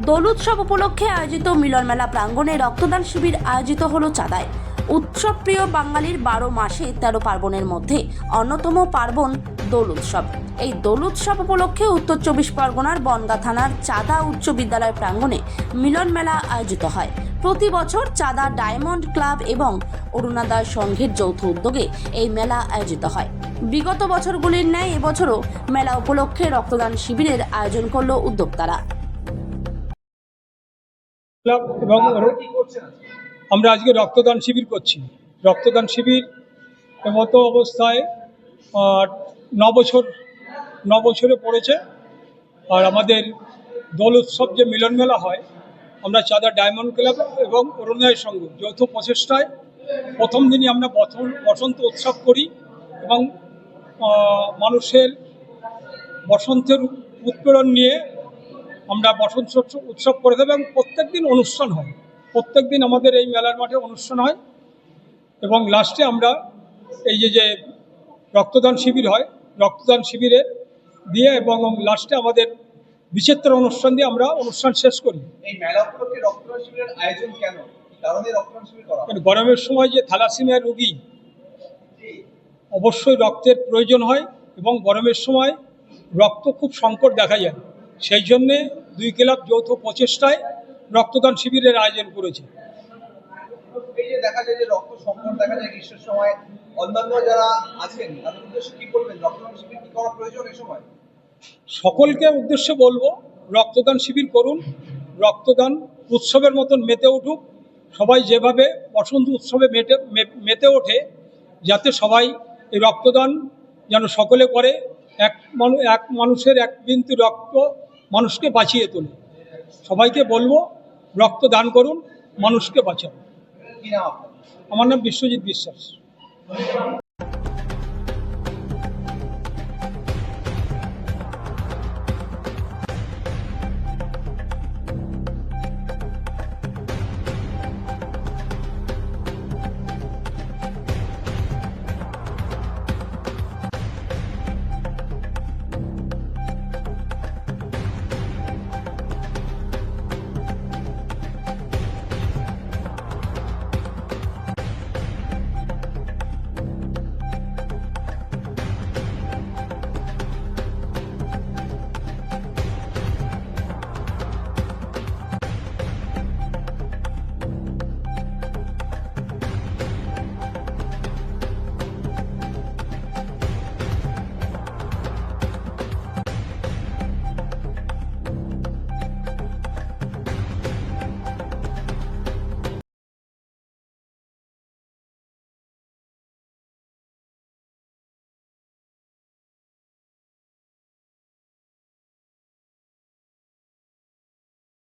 দোল উৎসব উপলক্ষে আয়োজিত মিলন মেলা প্রাঙ্গণে রক্তদান শিবির আয়োজিত হলো চাঁদায়। উৎসবপ্রিয় বাঙালির 12 মাসে 13 পার্বণের মধ্যে অন্যতম পার্বণ দোল উৎসব। এই দোল উৎসব উপলক্ষে উত্তর 24 পরগনার বনগাঁ থানার চাঁদা উচ্চ বিদ্যালয় প্রাঙ্গণে মিলন মেলা আয়োজিত হয়। প্রতি বছর চাঁদা ডায়মন্ড ক্লাব এবং অরুণোদয় সংঘের যৌথ উদ্যোগে এই মেলা আয়োজিত হয়। বিগত বছরগুলির ন্যায় এবছরও মেলা উপলক্ষে রক্তদান শিবিরের আয়োজন করল উদ্যোক্তারা। এবং আমরা আজকে রক্তদান শিবির করছি। রক্তদান শিবির মতো অবস্থায় 9 বছরে পড়েছে। আর আমাদের দোল উৎসব যে মিলন মেলা হয়, আমরা চাঁদা ডায়মন্ড ক্লাব এবং অরুণোদয় সংঘ যৌথ প্রচেষ্টায় প্রথম দিনই আমরা বসন্ত উৎসব করি এবং মানুষের বসন্তের উৎপীড়ন নিয়ে আমরা বসন্ত উৎসব করে দেবো এবং প্রত্যেক দিন অনুষ্ঠান হয়। প্রত্যেক দিন আমাদের এই মেলার মাঠে অনুষ্ঠান হয় এবং লাস্টে আমরা এই যে রক্তদান শিবির হয়, রক্তদান শিবিরে দিয়ে এবং লাস্টে আমাদের বিচিত্র অনুষ্ঠান দিয়ে আমরা অনুষ্ঠান শেষ করি। এই মেলা উপলক্ষে রক্তদান শিবিরের আয়োজন কেন, কি কারণে রক্তদান শিবির করা হয়? গরমের সময় যে থ্যালাসেমিয়া রোগী অবশ্যই রক্তের প্রয়োজন হয় এবং গরমের সময় রক্ত খুব সংকট দেখা যায়। সেই জন্যে 2 ক্লাব যৌথ প্রচেষ্টায় রক্তদান শিবিরের আয়োজন করেছে। এই যে দেখা যায় যে রক্ত সংকট দেখা যায় গ্রীষ্মের সময়, অন্যান্য যারা আছেন তাদের উদ্দেশ্যে কি বলবেন? রক্তদান শিবির কি করা প্রয়োজন এই সময়? সকলকে উদ্দেশ্যে বলবো, রক্তদান শিবির করুন। রক্তদান উৎসবের মতন মেতে উঠুক। সবাই যেভাবে বসন্ত উৎসবে মেতে ওঠে, যাতে সবাই এই রক্তদান যেন সকলে করে। এক মানুষের এক বিন্দু রক্ত মানুষকে বাঁচিয়ে তোলে। সবাইকে বলবো, রক্তদান করুন, মানুষকে বাঁচান। কি নাম আপনার? আমার নাম বিশ্বজিৎ বিশ্বাস।